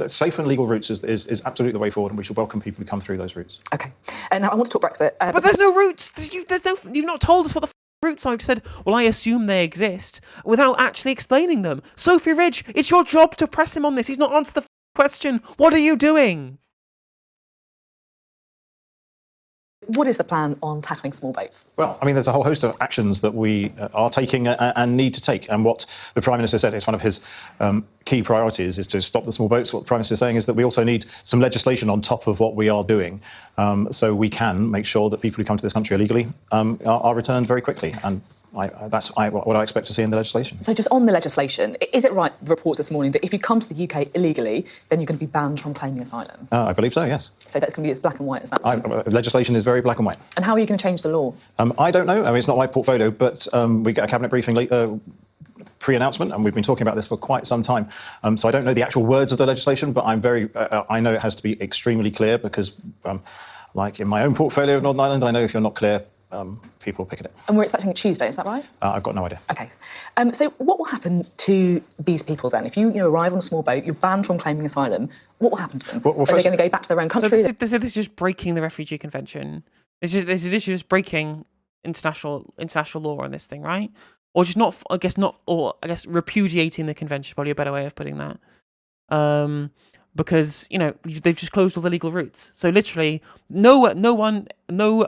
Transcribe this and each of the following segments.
safe and legal routes is absolutely the way forward, and we should welcome people who come through those routes. Okay. And now I want to talk Brexit. But there's no routes. You've not told us what the routes are. You've said, well, I assume they exist, without actually explaining them. Sophie Ridge, it's your job to press him on this. He's not answered the question. What are you doing? What is the plan on tackling small boats? Well, I mean, there's a whole host of actions that we are taking and need to take. And what the Prime Minister said is one of his key priorities is to stop the small boats. What the Prime Minister is saying is that we also need some legislation on top of what we are doing, so we can make sure that people who come to this country illegally are returned very quickly. And that's what I expect to see in the legislation. So just on the legislation, is it right, the reports this morning, that if you come to the UK illegally, then you're going to be banned from claiming asylum? I believe so, yes. So that's going to be as black and white as that? Legislation is very black and white. And how are you going to change the law? I don't know. I mean, it's not my portfolio, but we get a cabinet briefing pre-announcement, and we've been talking about this for quite some time. So I don't know the actual words of the legislation, but I know it has to be extremely clear because, like in my own portfolio of Northern Ireland, I know if you're not clear, people will pick at it. And we're expecting it Tuesday, is that right? I've got no idea. Okay. So what will happen to these people then? If you arrive on a small boat, you're banned from claiming asylum, what will happen to them? Are they going to go back to their own country? So this is just breaking the Refugee Convention. This is just breaking international law on this thing, right? Or just I guess repudiating the convention is probably a better way of putting that. Because they've just closed all the legal routes. So literally, no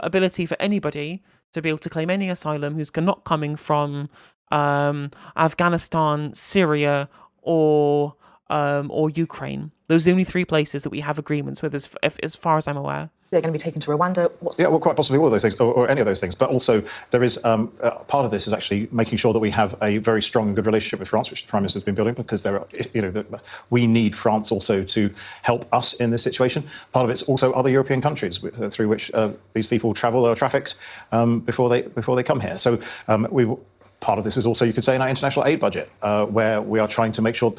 ability for anybody to be able to claim any asylum who's not coming from Afghanistan, Syria, or Ukraine. Those are the only three places that we have agreements with, as far as I'm aware. They're going to be taken to Rwanda. Well, quite possibly all of those things, or any of those things. But also, there is part of this is actually making sure that we have a very strong and good relationship with France, which the Prime Minister has been building, because we need France also to help us in this situation. Part of it's also other European countries through which these people travel or are trafficked before they come here. So part of this is also, you could say, in our international aid budget, where we are trying to make sure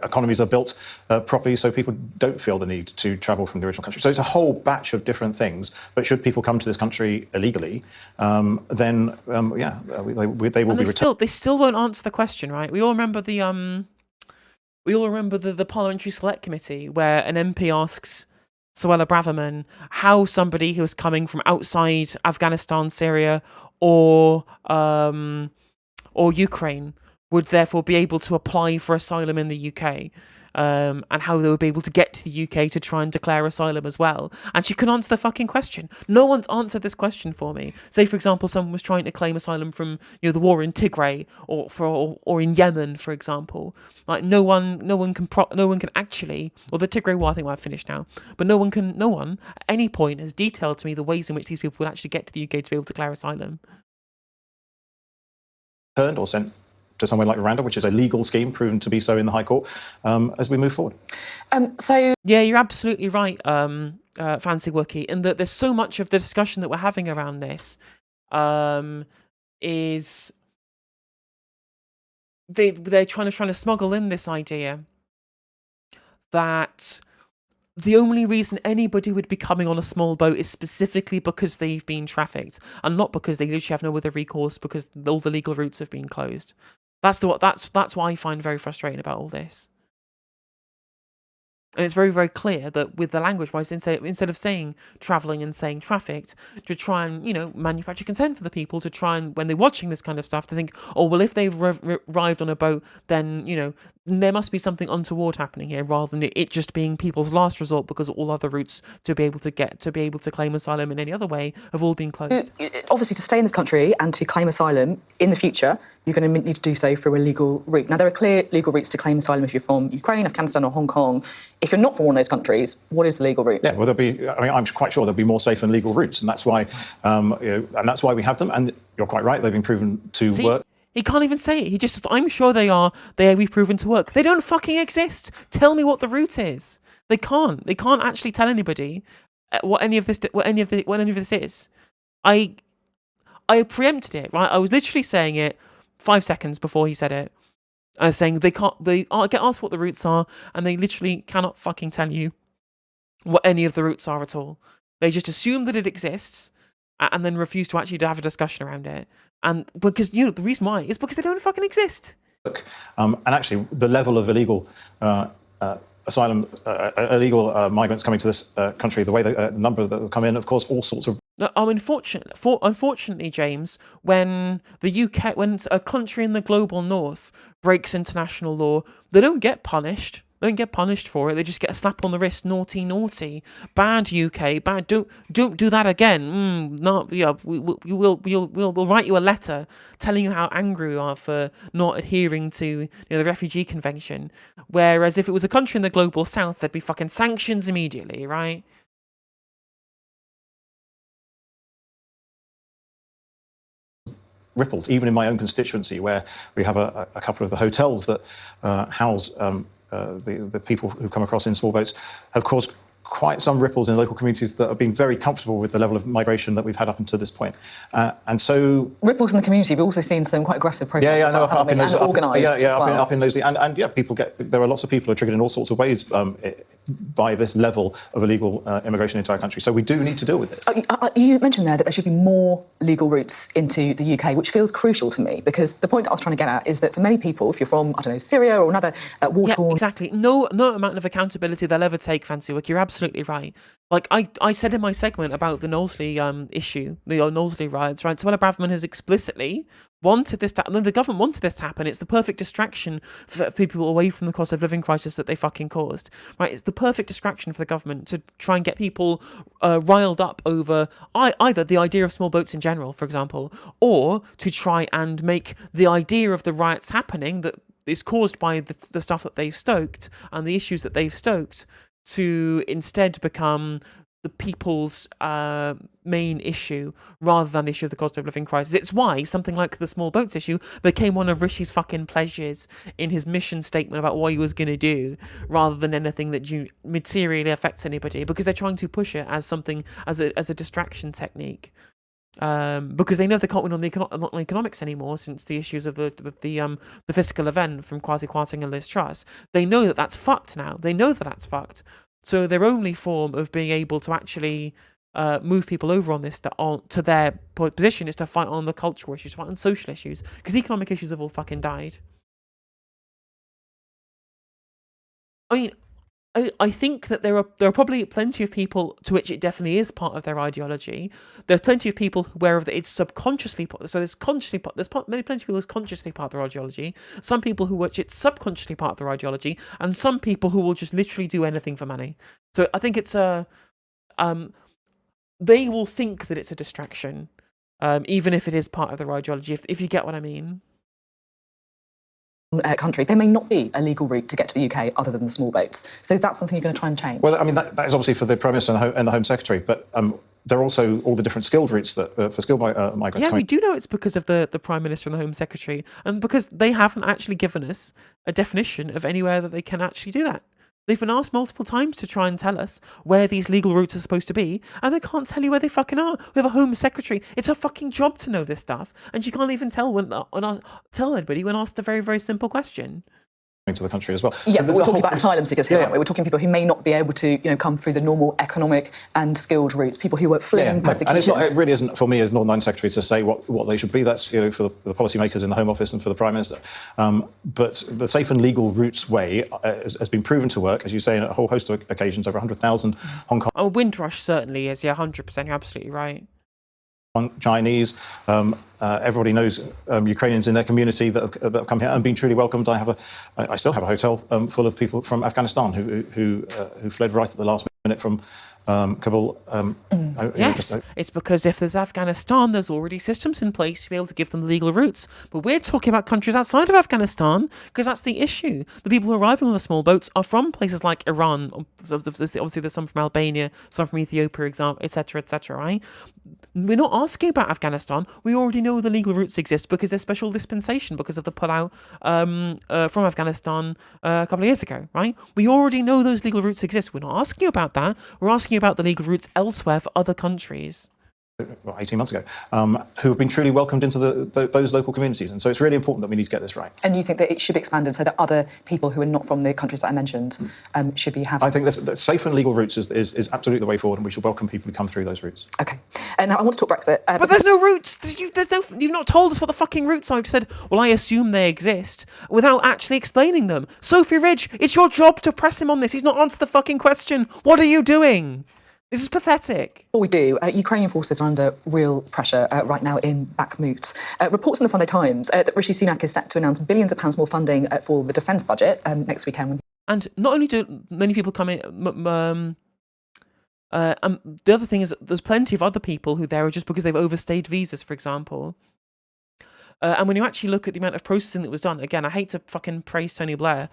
economies are built properly so people don't feel the need to travel from the original country. So it's a whole batch of different things. But should people come to this country illegally, then they will be returned. They still won't answer the question, right? We all remember the Parliamentary Select Committee, where an MP asks Suella Braverman how somebody who is coming from outside Afghanistan, Syria, or Ukraine would therefore be able to apply for asylum in the UK, and how they would be able to get to the UK to try and declare asylum as well. And she couldn't answer the fucking question. No one's answered this question for me. Say, for example, someone was trying to claim asylum from the war in Tigray or in Yemen, for example. Like no one can actually, or the Tigray war I think might have finished now, but no one at any point has detailed to me the ways in which these people would actually get to the UK to be able to declare asylum. Turned or sent to somewhere like Rwanda, which is a legal scheme proven to be so in the High Court, as we move forward. Yeah, you're absolutely right, Fancy Wookie, in that there's so much of the discussion that we're having around this is they're trying to smuggle in this idea that the only reason anybody would be coming on a small boat is specifically because they've been trafficked, and not because they literally have no other recourse because all the legal routes have been closed. That's what I find very frustrating about all this. And it's very, very clear that with the language wise, instead of saying travelling and saying trafficked, to try and, manufacture consent for the people, to try and, when they're watching this kind of stuff, to think, oh, well, if they've arrived on a boat, then, there must be something untoward happening here, rather than it just being people's last resort, because all other routes to be able to claim asylum in any other way have all been closed. Obviously, to stay in this country and to claim asylum in the future, you're going to need to do so through a legal route. Now, there are clear legal routes to claim asylum if you're from Ukraine, Afghanistan or Hong Kong. If you're not from one of those countries, what is the legal route? Yeah, well, I'm quite sure there'll be more safe and legal routes, and that's why, and that's why we have them. And you're quite right; they've been proven to work. He can't even say it. He just says, "I'm sure they are. We've proven to work. They don't fucking exist. Tell me what the route is." They can't. They can't actually tell anybody what any of this is. I preempted it, right? I was literally saying it 5 seconds before he said it. I was saying they get asked what the routes are, and they literally cannot fucking tell you what any of the routes are at all. They just assume that it exists, and then refuse to actually have a discussion around it. And because the reason why is because they don't fucking exist. And actually, the level of illegal asylum, illegal migrants coming to this country, the way the number that will come in, of course, all sorts of. Unfortunately, James, when when a country in the global north breaks international law, they don't get punished. They don't get punished for it. They just get a slap on the wrist. Naughty, naughty, bad UK, bad. Don't do that again. We'll write you a letter telling you how angry we are for not adhering to the Refugee Convention. Whereas if it was a country in the global south, there'd be fucking sanctions immediately, right? Ripples, even in my own constituency, where we have a couple of the hotels that house the people who come across in small boats, have caused quite some ripples in local communities that have been very comfortable with the level of migration that we've had up until this point. And so ripples in the community, we've also seen some quite aggressive protests. Yeah, I know, up in those, organised. Up in those, and yeah, there are lots of people who are triggered in all sorts of ways by this level of illegal immigration into our country. So we do need to deal with this. You mentioned there that there should be more legal routes into the UK, which feels crucial to me, because the point that I was trying to get at is that for many people, if you're from, I don't know, Syria or another war-torn... Yeah, exactly. No amount of accountability they'll ever take, Fancy Wick. You're absolutely right. Like I said in my segment about the Knowsley issue, the Knowsley riots, right? Suella Braverman has explicitly wanted this to, the government wanted this to happen. It's the perfect distraction for people away from the cost of living crisis that they fucking caused, right? It's the perfect distraction for the government to try and get people riled up over either the idea of small boats in general, for example, or to try and make the idea of the riots happening that is caused by the stuff that they've stoked and the issues that they've stoked to instead become the people's main issue rather than the issue of the cost of living crisis. It's why something like the small boats issue became one of Rishi's fucking pleasures in his mission statement about what he was going to do, rather than anything that materially affects anybody, because they're trying to push it as something as a distraction technique. Because they know they can't win on the economics anymore since the issues of the fiscal event from Kwasi Kwarteng and Liz Truss. They know that that's fucked now. They know that that's fucked. So their only form of being able to actually move people over on this to their position is to fight on the cultural issues, fight on social issues, because the economic issues have all fucking died. I mean, I think that there are probably plenty of people to which it definitely is part of their ideology. There's plenty of people where it's subconsciously part. So there's plenty of people who's consciously part of their ideology. Some people who which it's subconsciously part of their ideology, and some people who will just literally do anything for money. So I think it's they will think that it's a distraction, even if it is part of their ideology. If you get what I mean. Country, there may not be a legal route to get to the UK other than the small boats. So is that something you're going to try and change? Well, I mean, that is obviously for the Prime Minister and the Home Secretary, but there are also all the different skilled routes that for skilled migrants. Yeah, we do know it's because of the Prime Minister and the Home Secretary, and because they haven't actually given us a definition of anywhere that they can actually do that. They've been asked multiple times to try and tell us where these legal routes are supposed to be, and they can't tell you where they fucking are. We have a Home Secretary. It's her fucking job to know this stuff, and she can't even tell anybody when asked a very, very simple question. To the country as well. Yeah, so but we're talking about asylum seekers here, aren't we? We're talking people who may not be able to, come through the normal economic and skilled routes. People who are fleeing persecution. And it really isn't for me as Northern Ireland Secretary to say what they should be. That's for the policymakers in the Home Office and for the Prime Minister. But the safe and legal routes way has been proven to work, as you say, in a whole host of occasions. Over 100,000 Hong Kong. Oh, Windrush certainly is. Yeah, 100%. You're absolutely right. Chinese, everybody knows Ukrainians in their community that have come here and been truly welcomed. I still have a hotel full of people from Afghanistan who fled right at the last minute from Kabul. Yes, it's because if there's Afghanistan, there's already systems in place to be able to give them legal routes. But we're talking about countries outside of Afghanistan, because that's the issue. The people arriving on the small boats are from places like Iran. Obviously, there's some from Albania, some from Ethiopia, etc., right? We're not asking about Afghanistan. We already know the legal routes exist because there's special dispensation because of the pullout from Afghanistan a couple of years ago, right? We already know those legal routes exist. We're not asking you about that. We're asking about the legal routes elsewhere for other countries. 18 months ago, who have been truly welcomed into those local communities. And so it's really important that we need to get this right. And you think that it should be expanded so that other people who are not from the countries that I mentioned should be having... I think that safe and legal routes is absolutely the way forward, and we should welcome people who come through those routes. OK. Now, I want to talk Brexit. But there's no roots. You've not told us what the fucking roots are. You've said, well, I assume they exist, without actually explaining them. Sophie Ridge, it's your job to press him on this. He's not answered the fucking question. What are you doing? This is pathetic. Before we do, Ukrainian forces are under real pressure right now in Bakhmut. Reports in the Sunday Times that Rishi Sunak is set to announce billions of pounds more funding for the defence budget next weekend. And not only do many people come in... the other thing is that there's plenty of other people who there are just because they've overstayed visas, for example. And when you actually look at the amount of processing that was done, again, I hate to fucking praise Tony Blair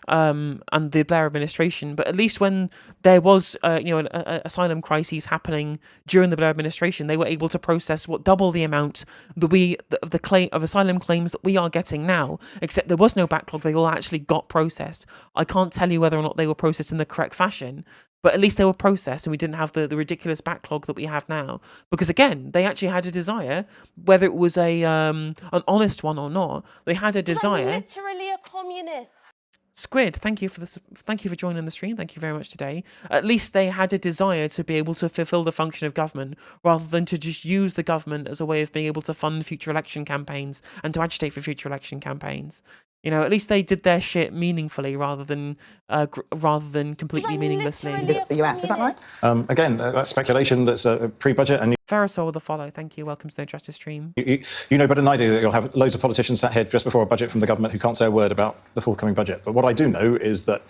and the Blair administration, but at least when there was, an asylum crises happening during the Blair administration, they were able to process double the amount of asylum claims that we are getting now. Except there was no backlog; they all actually got processed. I can't tell you whether or not they were processed in the correct fashion, but at least they were processed, and we didn't have the ridiculous backlog that we have now. Because again, they actually had a desire, whether it was an honest one or not, they had a desire. I'm literally a communist. Squid, thank you for joining the stream. Thank you very much today. At least they had a desire to be able to fulfill the function of government, rather than to just use the government as a way of being able to fund future election campaigns and to agitate for future election campaigns. At least they did their shit meaningfully rather than completely meaninglessly. Visit the US, is that right? Again, that's speculation. That's pre-budget, and Ferrisol with a follow. Thank you. Welcome to No Justice stream. you know better than I do that you'll have loads of politicians sat here just before a budget from the government who can't say a word about the forthcoming budget. But what I do know is that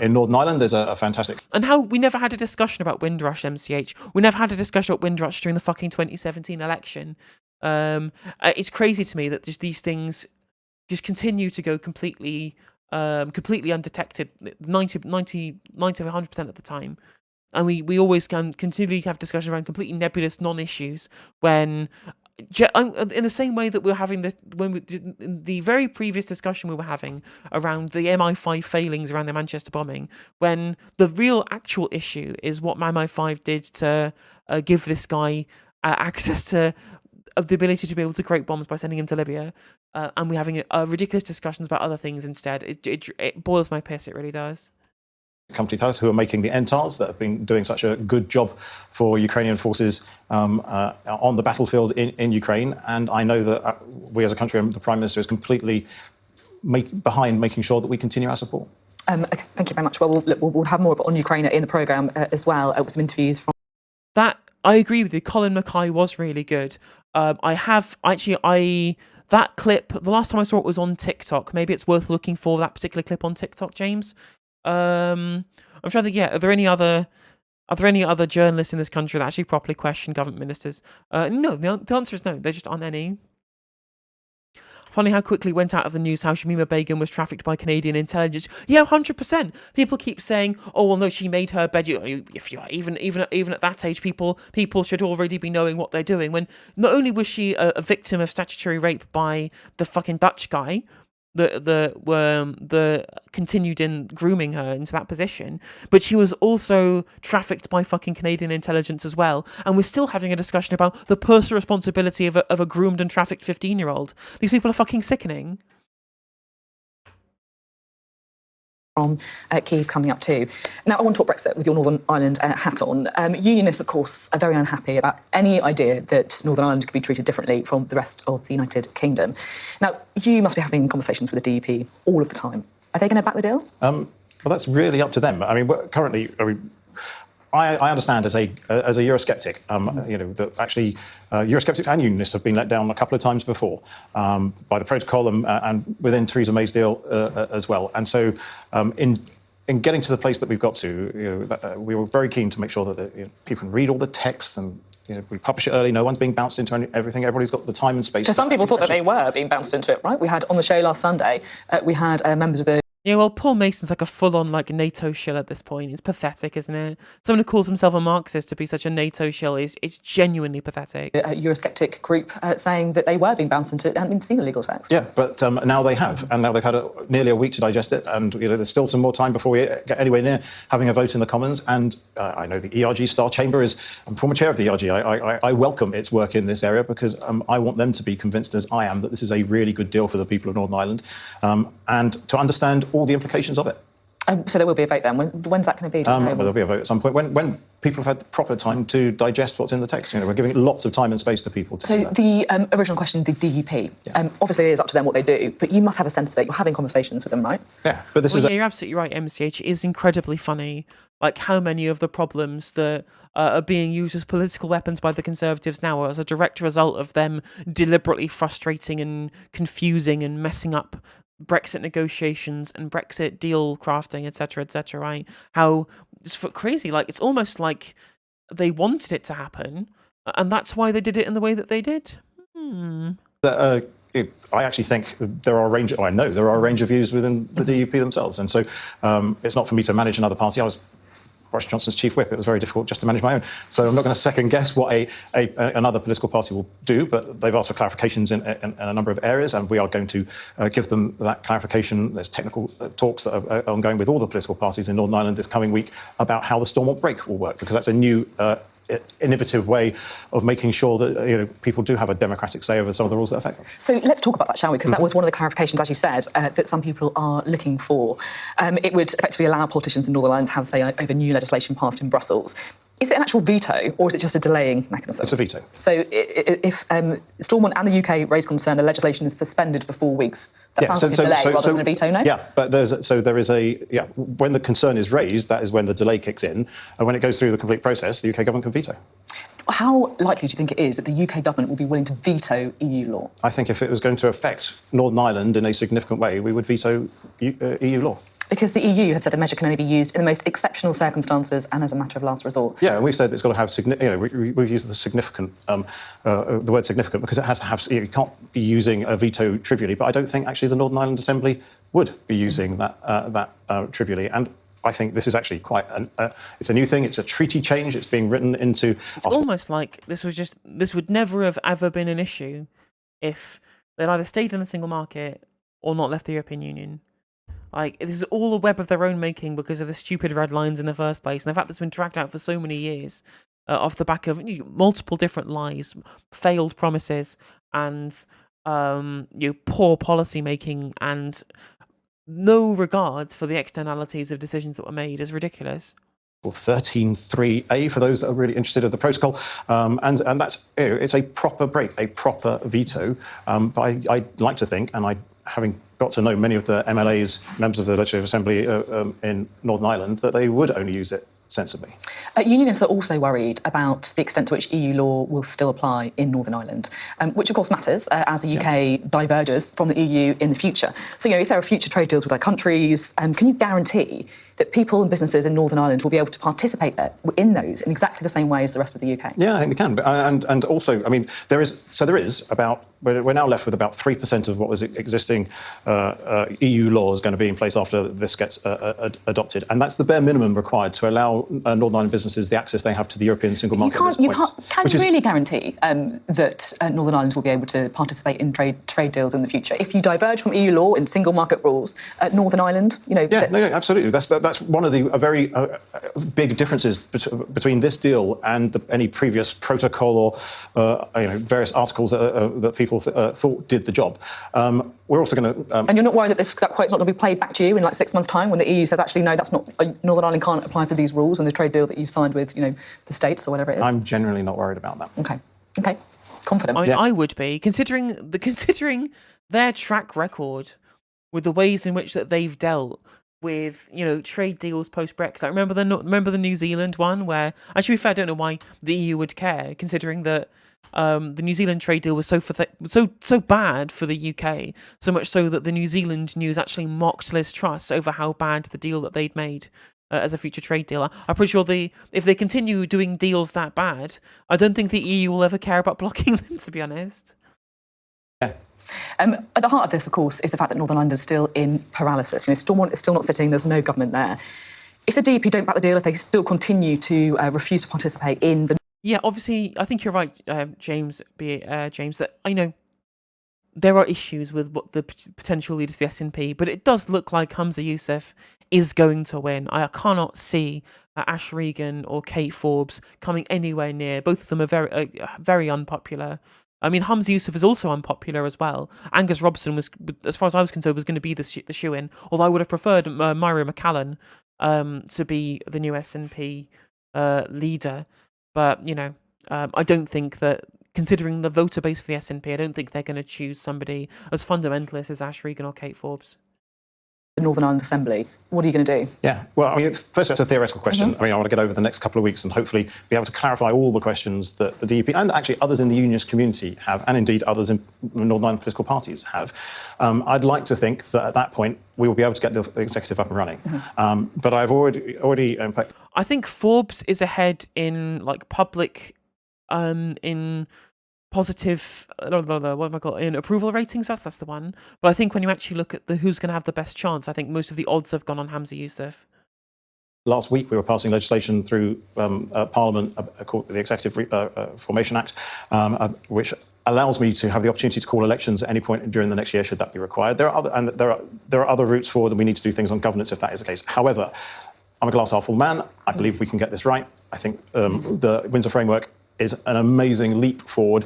in Northern Ireland, there's a fantastic... And how we never had a discussion about Windrush, MCH. We never had a discussion about Windrush during the fucking 2017 election. It's crazy to me that just these things just continue to go completely undetected 90 to 100% of the time. And we always can continually have discussions around completely nebulous non-issues when... in the same way that we were having this in the very previous discussion we were having around the MI5 failings around the Manchester bombing, when the real actual issue is what MI5 did to give this guy access to the ability to be able to create bombs by sending him to Libya, and we're having ridiculous discussions about other things instead. It boils my piss, it really does. Company to us who are making the NTARs that have been doing such a good job for Ukrainian forces on the battlefield in Ukraine. And I know that we as a country, the Prime Minister is completely behind making sure that we continue our support. Okay, thank you very much. Well, we'll have more on Ukraine in the programme as well, with some interviews from... That, I agree with you. Colin Mackay was really good. That clip, the last time I saw it was on TikTok. Maybe it's worth looking for that particular clip on TikTok, James. I'm trying to think. Yeah, are there any other journalists in this country that actually properly question government ministers? No, the answer is no. There just aren't any. Funny how quickly it went out of the news how Shamima Begum was trafficked by Canadian intelligence. Yeah, 100%. People keep saying, "Oh, well, no, she made her bed." Even at that age, people should already be knowing what they're doing. When not only was she a victim of statutory rape by the fucking Dutch guy, the continued in grooming her into that position, but she was also trafficked by fucking Canadian intelligence as well. And we're still having a discussion about the personal responsibility of a groomed and trafficked 15-year-old. These people are fucking sickening. From Kyiv coming up too. Now, I want to talk Brexit with your Northern Ireland hat on. Unionists, of course, are very unhappy about any idea that Northern Ireland could be treated differently from the rest of the United Kingdom. Now, you must be having conversations with the DUP all of the time. Are they going to back the deal? Well, that's really up to them. I mean, currently, I understand as a Eurosceptic, that actually Eurosceptics and Unionists have been let down a couple of times before by the protocol and within Theresa May's deal as well. And so in getting to the place that we've got to, we were very keen to make sure that people can read all the texts and we publish it early. No one's being bounced into everything. Everybody's got the time and space. So some people thought that they were being bounced into it, right? We had on the show last Sunday, we had members of the... Yeah, well, Paul Mason's like a full-on NATO shill at this point. It's pathetic, isn't it? Someone who calls himself a Marxist to be such a NATO shill it's genuinely pathetic. A Eurosceptic group saying that they were being bounced into it and hadn't been seeing a legal text. Yeah, but now they have, and now they've had nearly a week to digest it, and there's still some more time before we get anywhere near having a vote in the Commons. And I know the ERG Star Chamber I'm former chair of the ERG. I welcome its work in this area because I want them to be convinced, as I am, that this is a really good deal for the people of Northern Ireland, and to understand all the implications of it. So there will be a vote then. When's that going to be? Well, there'll be a vote at some point when people have had the proper time to digest what's in the text. We're giving lots of time and space to people to do that. The original question, the DUP, obviously it is up to them what they do, but you must have a sense of it. You're having conversations with them, right? Yeah, but this is... You're absolutely right, MCH. It is incredibly funny, like how many of the problems that are being used as political weapons by the Conservatives now are as a direct result of them deliberately frustrating and confusing and messing up Brexit negotiations and Brexit deal crafting, etc., right? How it's crazy. Like, it's almost like they wanted it to happen, and that's why they did it in the way that they did. I actually think there are I know there are a range of views within the DUP themselves, and so it's not for me to manage another party. I was Boris Johnson's chief whip. It was very difficult just to manage my own. So I'm not going to second guess what another political party will do, but they've asked for clarifications in a number of areas, and we are going to give them that clarification. There's technical talks that are ongoing with all the political parties in Northern Ireland this coming week about how the Stormont break will work, because that's a new innovative way of making sure that people do have a democratic say over some of the rules that affect them. So let's talk about that, shall we? Because that was one of the clarifications, as you said, that some people are looking for. It would effectively allow politicians in Northern Ireland to have say over new legislation passed in Brussels. Is it an actual veto, or is it just a delaying mechanism? It's a veto. So if Stormont and the UK raise concern, the legislation is suspended for 4 weeks. That sounds like a delay rather than a veto, no? Yeah, but when the concern is raised, that is when the delay kicks in, and when it goes through the complete process, the UK government can veto. How likely do you think it is that the UK government will be willing to veto EU law? I think if it was going to affect Northern Ireland in a significant way, we would veto EU law. Because the EU have said the measure can only be used in the most exceptional circumstances and as a matter of last resort. Yeah, and we've said it's got to have we've used the significant, the word significant, because it has to have. You can't be using a veto trivially. But I don't think actually the Northern Ireland Assembly would be using that trivially. And I think this is actually quite it's a new thing. It's a treaty change. It's being written into. It's almost like this would never have ever been an issue if they'd either stayed in the single market or not left the European Union. Like, this is all a web of their own making because of the stupid red lines in the first place, and the fact that it's been dragged out for so many years off the back of multiple different lies, failed promises, and poor policy making, and no regard for the externalities of decisions that were made is ridiculous. 13.3a for those that are really interested in the protocol, and that's it's a proper break, a proper veto. But I'd like to think, and having got to know many of the MLAs, members of the Legislative Assembly in Northern Ireland, that they would only use it sensibly. Unionists are also worried about the extent to which EU law will still apply in Northern Ireland, which of course matters as the UK diverges from the EU in the future. So, if there are future trade deals with other countries, can you guarantee that people and businesses in Northern Ireland will be able to participate in those in exactly the same way as the rest of the UK? Yeah, I think we can. And also, I mean, there is about, we're now left with about 3% of what was existing EU laws going to be in place after this gets adopted. And that's the bare minimum required to allow Northern Ireland businesses the access they have to the European single market. Can you really guarantee that Northern Ireland will be able to participate in trade deals in the future? If you diverge from EU law in single market rules at Northern Ireland, absolutely. That's one of the very big differences between this deal and any previous protocol or various articles that people thought did the job. We're also going to. And you're not worried that that quote's not going to be played back to you in like 6 months' time when the EU says actually no, that's not Northern Ireland can't apply for these rules in the trade deal that you've signed with the states or whatever it is. I'm generally not worried about that. Okay, confident. I would be considering their track record with the ways in which that they've dealt with trade deals post Brexit. Remember the New Zealand one, where actually, I don't know why the EU would care, considering that the New Zealand trade deal was so bad for the UK, so much so that the New Zealand news actually mocked Liz Truss over how bad the deal that they'd made as a future trade deal. I'm pretty sure if they continue doing deals that bad, I don't think the EU will ever care about blocking them, to be honest. Yeah. At the heart of this, of course, is the fact that Northern Ireland is still in paralysis. Stormont is still not sitting. There's no government there. If the DUP don't back the deal, if they still continue to refuse to participate in the... Yeah, obviously, I think you're right, James, that there are issues with what the potential leaders of the SNP, but it does look like Humza Yousaf is going to win. I cannot see Ash Regan or Kate Forbes coming anywhere near. Both of them are very unpopular. I mean, Hamza Yusuf is also unpopular as well. Angus Robson was, as far as I was concerned, was going to be the shoe-in. Although I would have preferred Myra McCallan to be the new SNP leader. But I don't think that, considering the voter base for the SNP, I don't think they're going to choose somebody as fundamentalist as Ash Regan or Kate Forbes. The Northern Ireland Assembly, what are you going to do? Yeah, well, I mean, first that's a theoretical question. I mean, I want to get over the next couple of weeks and hopefully be able to clarify all the questions that the DUP and actually others in the unionist community have, and indeed others in Northern Ireland political parties have. I'd like to think that at that point we will be able to get the executive up and running. But I've already. I think Forbes is ahead in public, in positive, in approval ratings. That's the one. But I think when you actually look at who's going to have the best chance, I think most of the odds have gone on Hamza Yusuf. Last week we were passing legislation through Parliament called the Executive Formation Act, which allows me to have the opportunity to call elections at any point during the next year, should that be required. There are other routes forward, and we need to do things on governance if that is the case. However, I'm a glass half full man. I believe we can get this right. I think the Windsor Framework is an amazing leap forward.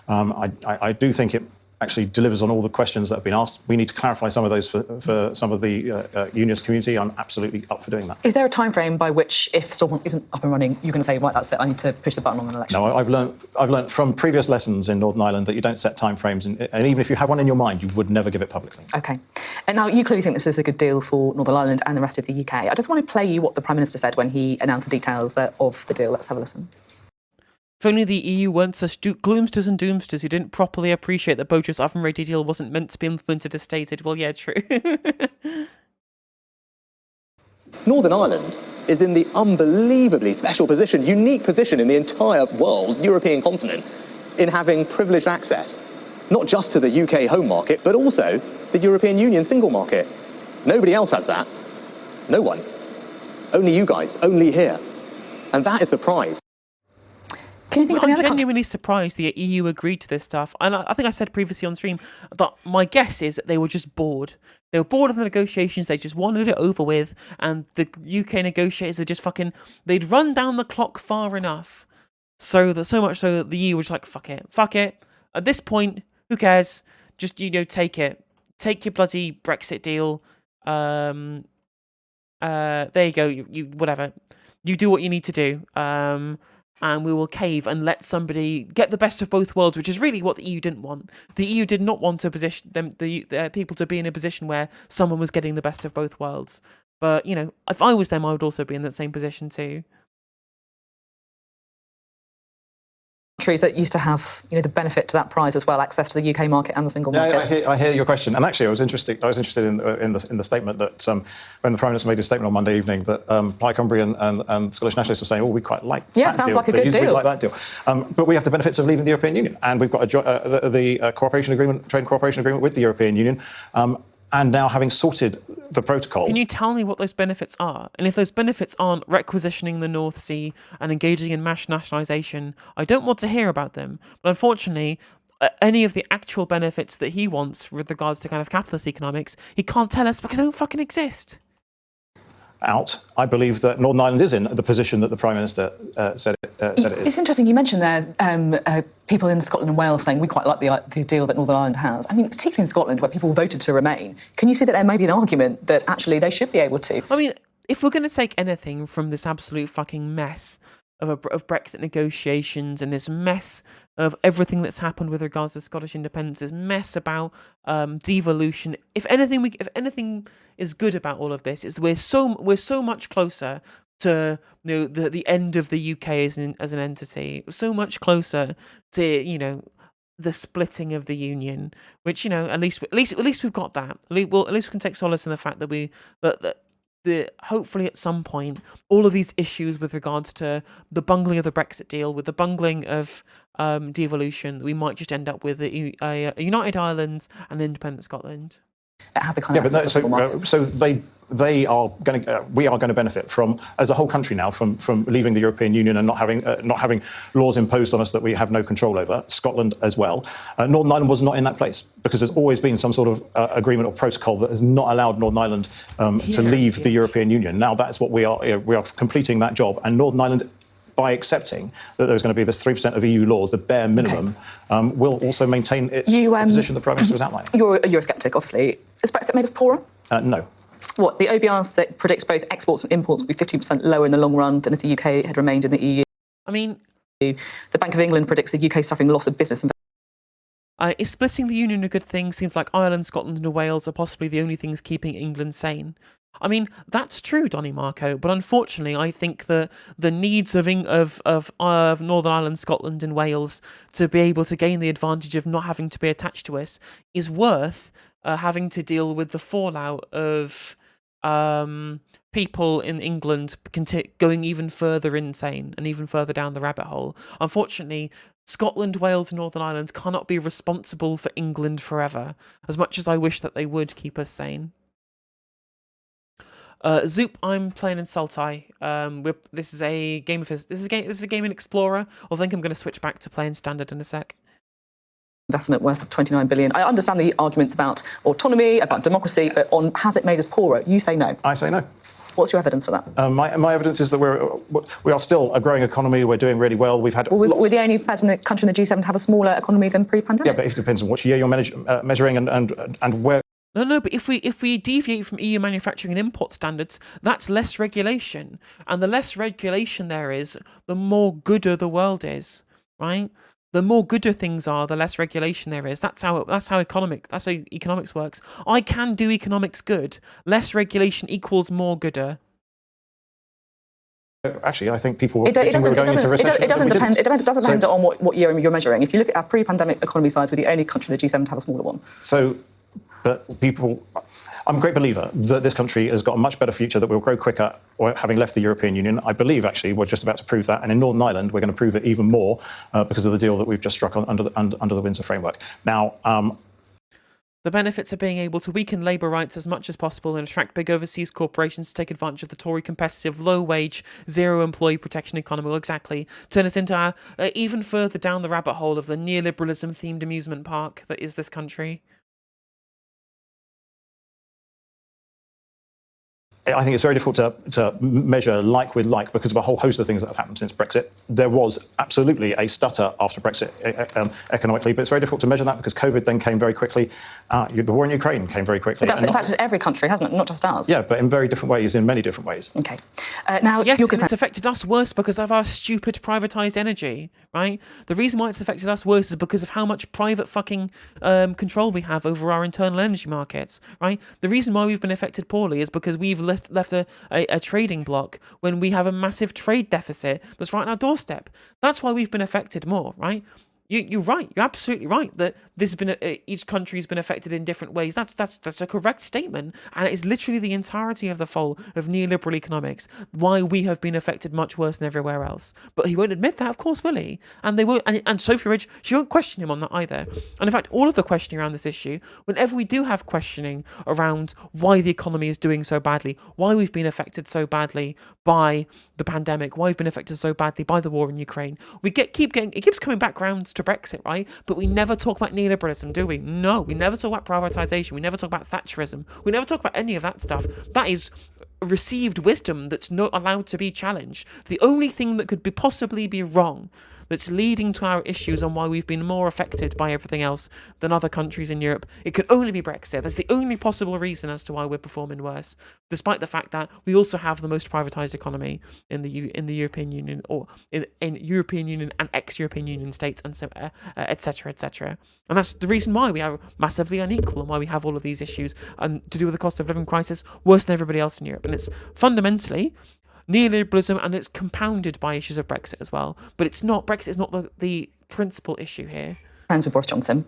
I do think it actually delivers on all the questions that have been asked. We need to clarify some of those for some of the unionist community. I'm absolutely up for doing that. Is there a time frame by which, if Stormont isn't up and running, you're going to say, right, that's it, I need to push the button on an election? No, I've learned from previous lessons in Northern Ireland that you don't set time frames, and even if you have one in your mind, you would never give it publicly. OK. And now you clearly think this is a good deal for Northern Ireland and the rest of the UK. I just want to play you what the Prime Minister said when he announced the details of the deal. Let's have a listen. If only the EU weren't such gloomsters and doomsters who didn't properly appreciate that Bojo's oven-ready deal wasn't meant to be implemented as stated. Well, yeah, true. Northern Ireland is in the unbelievably special position, unique position in the entire world, European continent, in having privileged access, not just to the UK home market, but also the European Union single market. Nobody else has that. No one. Only you guys, only here. And that is the prize. Can you think of any I'm other genuinely surprised the EU agreed to this stuff. And I think I said previously on stream that my guess is that they were just bored. They were bored of the negotiations. They just wanted it over with. And the UK negotiators are just they'd run down the clock far enough. So much so that the EU was like, fuck it. At this point, who cares? Just, take it. Take your bloody Brexit deal. There you go. You whatever. You do what you need to do. And we will cave and let somebody get the best of both worlds, which is really what the EU didn't want. The EU did not want to position the people to be in a position where someone was getting the best of both worlds. But, if I was them, I would also be in that same position too. Countries that used to have, the benefit to that prize as well, access to the UK market and the single market. I hear your question, and actually, I was interested in the statement that when the Prime Minister made his statement on Monday evening, that Plaid Cymru and Scottish Nationalists were saying, "Oh, we quite like that sounds deal, like a good deal. We'd like that deal." But we have the benefits of leaving the European Union, and we've got the cooperation agreement, trade cooperation agreement with the European Union. And now having sorted the protocol... Can you tell me what those benefits are? And if those benefits aren't requisitioning the North Sea and engaging in mass nationalisation, I don't want to hear about them. But unfortunately, any of the actual benefits that he wants with regards to kind of capitalist economics, he can't tell us because they don't fucking exist. I believe that Northern Ireland is in the position that the Prime Minister said it is. It's interesting you mentioned there people in Scotland and Wales saying we quite like the deal that Northern Ireland has. I mean, particularly in Scotland where people voted to remain. Can you see that there may be an argument that actually they should be able to? I mean, if we're going to take anything from this absolute fucking mess of Brexit negotiations and this mess of everything that's happened with regards to Scottish independence, this mess about devolution. If anything is good about all of this, is we're so much closer to the end of the UK as an entity. So much closer to the splitting of the union, which at least we've got that. At least we can take solace in the fact that hopefully at some point all of these issues with regards to the bungling of the Brexit deal, with the bungling of devolution, we might just end up with a United Ireland and independent Scotland. So we are going to benefit from, as a whole country now, from leaving the European Union and not having laws imposed on us that we have no control over. Scotland as well. Northern Ireland was not in that place because there's always been some sort of agreement or protocol that has not allowed Northern Ireland to leave the European Union. Now that's what we are completing that job, and Northern Ireland by accepting that there's going to be this 3% of EU laws, the bare minimum, will also maintain its position the Prime Minister was outlining. You're a Eurosceptic, obviously. Is Brexit made us poorer? No. What, the OBR predicts both exports and imports will be 50% lower in the long run than if the UK had remained in the EU. I mean, the Bank of England predicts the UK suffering loss of business and is splitting the union a good thing? Seems like Ireland, Scotland and Wales are possibly the only things keeping England sane. I mean, that's true, Donny Marco, but unfortunately I think that the needs of Northern Ireland, Scotland and Wales to be able to gain the advantage of not having to be attached to us is worth having to deal with the fallout of people in England going even further insane and even further down the rabbit hole. Unfortunately, Scotland, Wales and Northern Ireland cannot be responsible for England forever, as much as I wish that they would keep us sane. Zoop, I'm playing in Sultai. This is a game in Explorer. I think I'm going to switch back to playing Standard in a sec. Investment worth 29 billion. I understand the arguments about autonomy, about democracy, but on has it made us poorer? You say no. I say no. What's your evidence for that? My evidence is that we are still a growing economy. We're doing really well. We've had. We're the only country in the G7 to have a smaller economy than pre-pandemic. Yeah, but it depends on which year you're measuring and where. No, but if we deviate from EU manufacturing and import standards, that's less regulation, and the less regulation there is, the more gooder the world is, right? The more gooder things are, the less regulation there is. That's how economics works. I can do economics good. Less regulation equals more gooder. Actually, I think people were predicting we were going into recession. It doesn't depend. It doesn't depend on what year you're measuring. If you look at our pre-pandemic economy size, we're the only country in the G7 to have a smaller one. So, but people, I'm a great believer that this country has got a much better future, that we'll grow quicker, or having left the European Union. I believe, actually, we're just about to prove that. And in Northern Ireland, we're going to prove it even more because of the deal that we've just struck under the Windsor framework. Now, the benefits of being able to weaken labour rights as much as possible and attract big overseas corporations to take advantage of the Tory competitive, low-wage, zero-employee protection economy will exactly turn us into our, even further down the rabbit hole of the neoliberalism-themed amusement park that is this country. I think it's very difficult to measure like with like because of a whole host of things that have happened since Brexit. There was absolutely a stutter after Brexit economically, but it's very difficult to measure that because COVID then came very quickly. The war in Ukraine came very quickly. But that's impacted every country, hasn't it? Not just ours. Yeah, but in very different ways, in many different ways. Okay. Now, yes, and it's affected us worse because of our stupid privatised energy, right? The reason why it's affected us worse is because of how much private fucking control we have over our internal energy markets, right? The reason why we've been affected poorly is because we've left a trading block when we have a massive trade deficit that's right on our doorstep. That's why we've been affected more, right? You're right. You're absolutely right that this has been each country has been affected in different ways. That's a correct statement, and it is literally the entirety of the fall of neoliberal economics why we have been affected much worse than everywhere else. But he won't admit that, of course, will he? And they won't. And Sophie Ridge, she won't question him on that either. And in fact, all of the questioning around this issue, whenever we do have questioning around why the economy is doing so badly, why we've been affected so badly by the pandemic, why we've been affected so badly by the war in Ukraine, it keeps coming back round to Brexit, right? But we never talk about neoliberalism, do we? No, we never talk about privatisation. We never talk about Thatcherism. We never talk about any of that stuff. That is received wisdom that's not allowed to be challenged. The only thing that could possibly be wrong that's leading to our issues and why we've been more affected by everything else than other countries in Europe, it could only be Brexit. That's the only possible reason as to why we're performing worse, despite the fact that we also have the most privatised economy in the European Union, or in European Union and ex-European Union states, and so etc. etc. And that's the reason why we are massively unequal and why we have all of these issues and to do with the cost of living crisis worse than everybody else in Europe. And it's fundamentally neoliberalism, and it's compounded by issues of Brexit as well. But Brexit is not the principal issue here. Friends with Boris Johnson.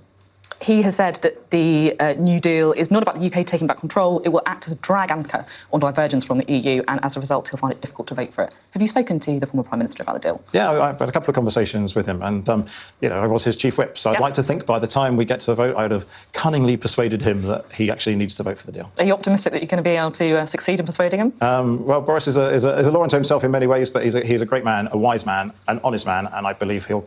He has said that the New Deal is not about the UK taking back control. It will act as a drag anchor on divergence from the EU, and as a result, he'll find it difficult to vote for it. Have you spoken to the former Prime Minister about the deal? Yeah, I've had a couple of conversations with him, and I was his chief whip. So I'd like to think by the time we get to the vote, I would have cunningly persuaded him that he actually needs to vote for the deal. Are you optimistic that you're going to be able to succeed in persuading him? Well, Boris is a law unto himself in many ways, but he's a great man, a wise man, an honest man, and I believe he'll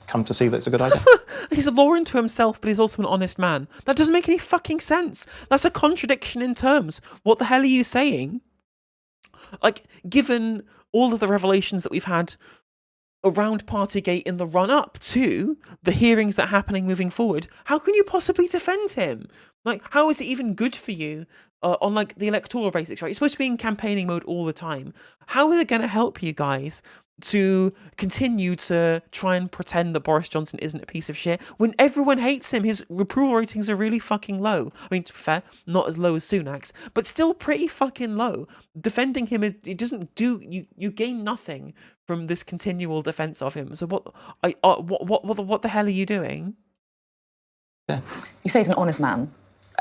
come to see that it's a good idea. He's a law unto himself, but he's also an honest man. That doesn't make any fucking sense. That's a contradiction in terms. What the hell are you saying? Like, given all of the revelations that we've had around Partygate in the run-up to the hearings that are happening moving forward, how can you possibly defend him? Like, how is it even good for you on like the electoral basics, right? You're supposed to be in campaigning mode all the time. How is it going to help you guys to continue to try and pretend that Boris Johnson isn't a piece of shit when everyone hates him? His approval ratings are really fucking low. I mean, to be fair, not as low as Sunak's, but still pretty fucking low. Defending him it doesn't do you gain nothing from this continual defense of him. So what the hell are you doing? Yeah. You say he's an honest man.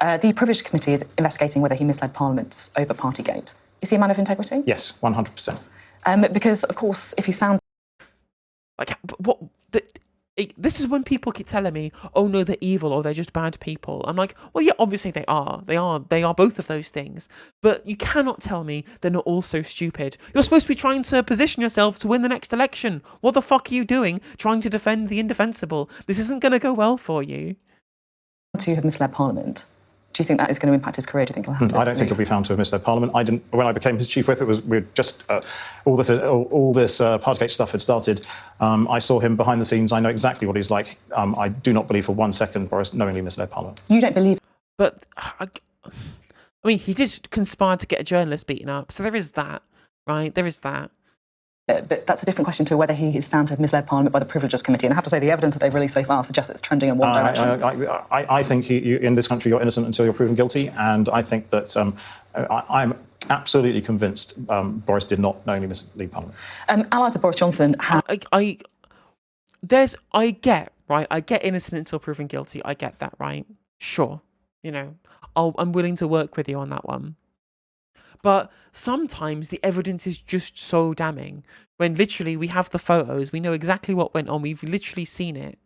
The Privilege Committee is investigating whether he misled Parliament over Partygate. Is he a man of integrity? Yes, 100%. Because, of course, if he's found... Like, what... This is when people keep telling me, oh no, they're evil or they're just bad people. I'm like, well, yeah, obviously they are. They are both of those things. But you cannot tell me they're not also stupid. You're supposed to be trying to position yourself to win the next election. What the fuck are you doing trying to defend the indefensible? This isn't going to go well for you. ...to have misled Parliament. Do you think that is going to impact his career? Do you think he'll have to I don't think he'll be found to have misled Parliament. When I became his chief whip, we're just all this Partygate stuff had started. I saw him behind the scenes. I know exactly what he's like. I do not believe for 1 second Boris knowingly misled Parliament. You don't believe? But I mean, he did conspire to get a journalist beaten up, so there is that, right? There is that. But that's a different question to whether he is found to have misled Parliament by the Privileges Committee. And I have to say, the evidence that they've released so far suggests it's trending in one direction. I think in this country you're innocent until you're proven guilty, and I think that I'm absolutely convinced Boris did not knowingly mislead Parliament. Allies of Boris Johnson have... I get innocent until proven guilty. I get that, right? Sure. You know, I'm willing to work with you on that one. But sometimes the evidence is just so damning. When literally we have the photos, we know exactly what went on, we've literally seen it.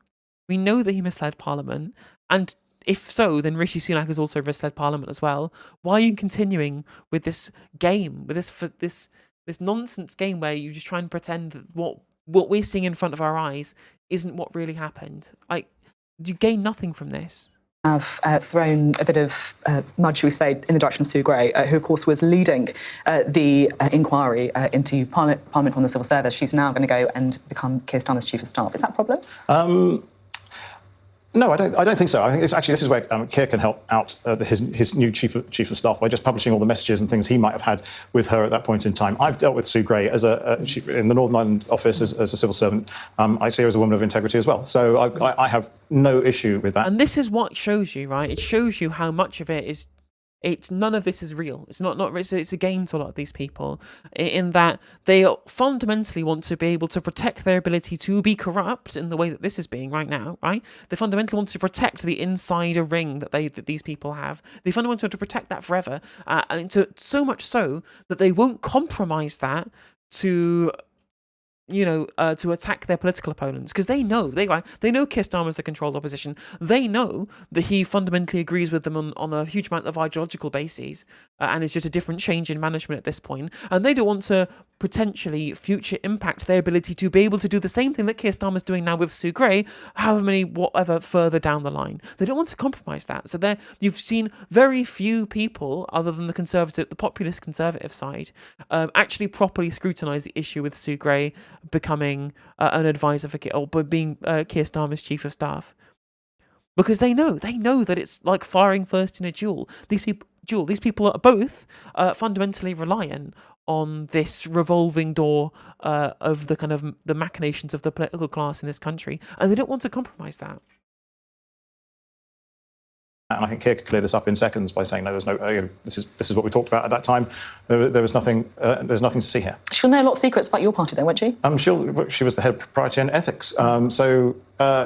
We know that he misled Parliament, and if so, then Rishi Sunak has also misled Parliament as well. Why are you continuing with this game, with this nonsense game where you just try and pretend that what we're seeing in front of our eyes isn't what really happened? Like, you gain nothing from this. Have thrown a bit of mud, shall we say, in the direction of Sue Gray, who, of course, was leading the inquiry into Parliament on the civil service. She's now going to go and become Keir Starmer's chief of staff. Is that a problem? No, I don't think so. I think this is where Keir can help out his new chief of staff by just publishing all the messages and things he might have had with her at that point in time. I've dealt with Sue Gray as in the Northern Ireland office as a civil servant. I see her as a woman of integrity as well. So I have no issue with that. And this is what shows you, right? It shows you how much of it is. None of this is real. It's not. It's a game to a lot of these people, in that they fundamentally want to be able to protect their ability to be corrupt in the way that this is being right now. Right? They fundamentally want to protect the insider ring that these people have. They fundamentally want to protect that forever, and so much so that they won't compromise that to attack their political opponents, because they know Keir Starmer is the controlled opposition. They know that he fundamentally agrees with them on a huge amount of ideological bases, and it's just a different change in management at this point. And they don't want to potentially future impact their ability to be able to do the same thing that Keir Starmer is doing now with Sue Gray, whatever further down the line. They don't want to compromise that. So you've seen very few people, other than the populist conservative side, actually properly scrutinise the issue with Sue Gray becoming an advisor for being Keir Starmer's chief of staff, because they know that it's like firing first in a duel. These people are both fundamentally reliant on this revolving door of the kind of the machinations of the political class in this country, and they don't want to compromise that. And I think Keir could clear this up in seconds by saying, no, there's no. This is what we talked about at that time. There was nothing. There's nothing to see here. She'll know a lot of secrets about your party, though, won't she? She was the head of propriety and ethics, so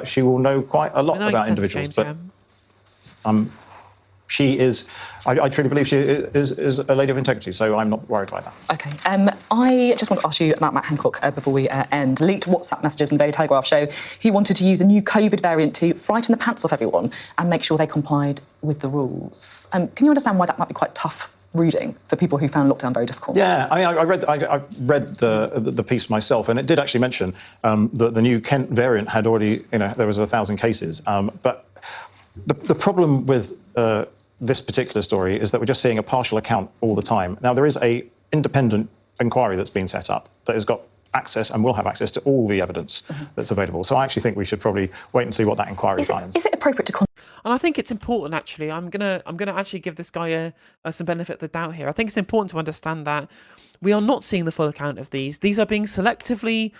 she will know quite a lot about individuals. James, but she is. I truly believe she is a lady of integrity, so I'm not worried by that. OK. I just want to ask you about Matt Hancock before we end. Leaked WhatsApp messages in the Daily Telegraph show he wanted to use a new COVID variant to frighten the pants off everyone and make sure they complied with the rules. Can you understand why that might be quite tough reading for people who found lockdown very difficult? Yeah, I mean, I read the piece myself, and it did actually mention that the new Kent variant had already, there was 1,000 cases. But the problem with this particular story is that we're just seeing a partial account all the time. Now, there is a independent inquiry that's been set up that has got access and will have access to all the evidence that's available. So I actually think we should probably wait and see what that inquiry finds. Is it appropriate to And I think it's important, actually. I'm gonna actually give this guy some benefit of the doubt here. I think it's important to understand that we are not seeing the full account of these. These are being selectively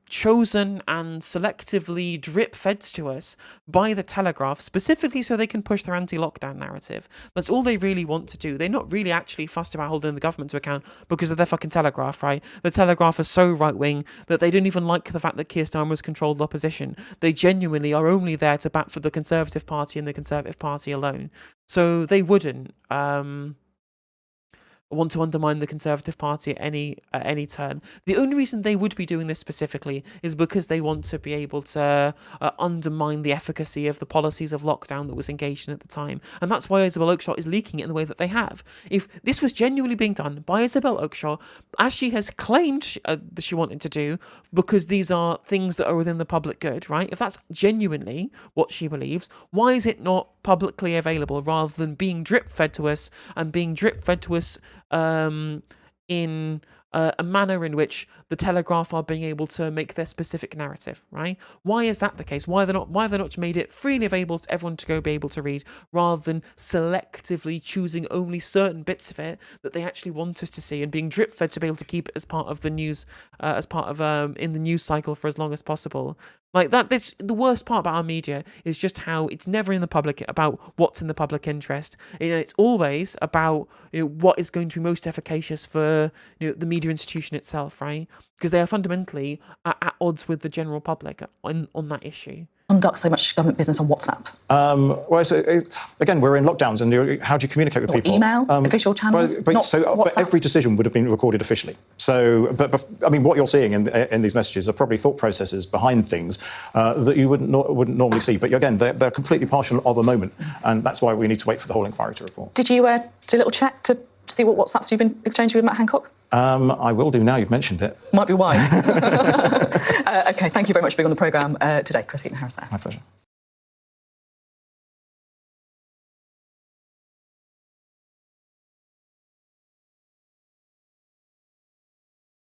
chosen and selectively drip-fed to us by the Telegraph, specifically so they can push their anti-lockdown narrative. That's all they really want to do. They're not really actually fussed about holding the government to account because of their fucking Telegraph, right? The Telegraph is so right-wing that they don't even like the fact that Keir Starmer's controlled the opposition. They genuinely are only there to bat for the Conservative Party and the Conservative Party alone. So they wouldn't want to undermine the Conservative Party at any turn. The only reason they would be doing this specifically is because they want to be able to undermine the efficacy of the policies of lockdown that was engaged in at the time. And that's why Isabel Oakeshott is leaking it in the way that they have. If this was genuinely being done by Isabel Oakeshott, as she has claimed that she wanted to do, because these are things that are within the public good, right? If that's genuinely what she believes, why is it not publicly available rather than being drip-fed to us and being drip-fed to us in a manner in which the Telegraph are being able to make their specific narrative, right? Why is that the case? Why have they not made it freely available to everyone to go be able to read, rather than selectively choosing only certain bits of it that they actually want us to see and being drip fed to be able to keep it as part of the news, as part of in the news cycle for as long as possible? Like that, that's the worst part about our media, is just how it's never in the public about what's in the public interest. It's always about what is going to be most efficacious for the media institution itself, right? Because they are fundamentally at odds with the general public on that issue. Conduct so much government business on WhatsApp? Well, so, again, we're in lockdowns, and how do you communicate with people? Email, official channels. But every decision would have been recorded officially. So, but I mean, what you're seeing in these messages are probably thought processes behind things that you wouldn't normally see. But again, they're completely partial of a moment, and that's why we need to wait for the whole inquiry to report. Did you do a little check to see what WhatsApps you've been exchanging with Matt Hancock? I will do now you've mentioned it. Might be why. Okay, thank you very much for being on the programme today. Chris Eaton-Harris there. My pleasure.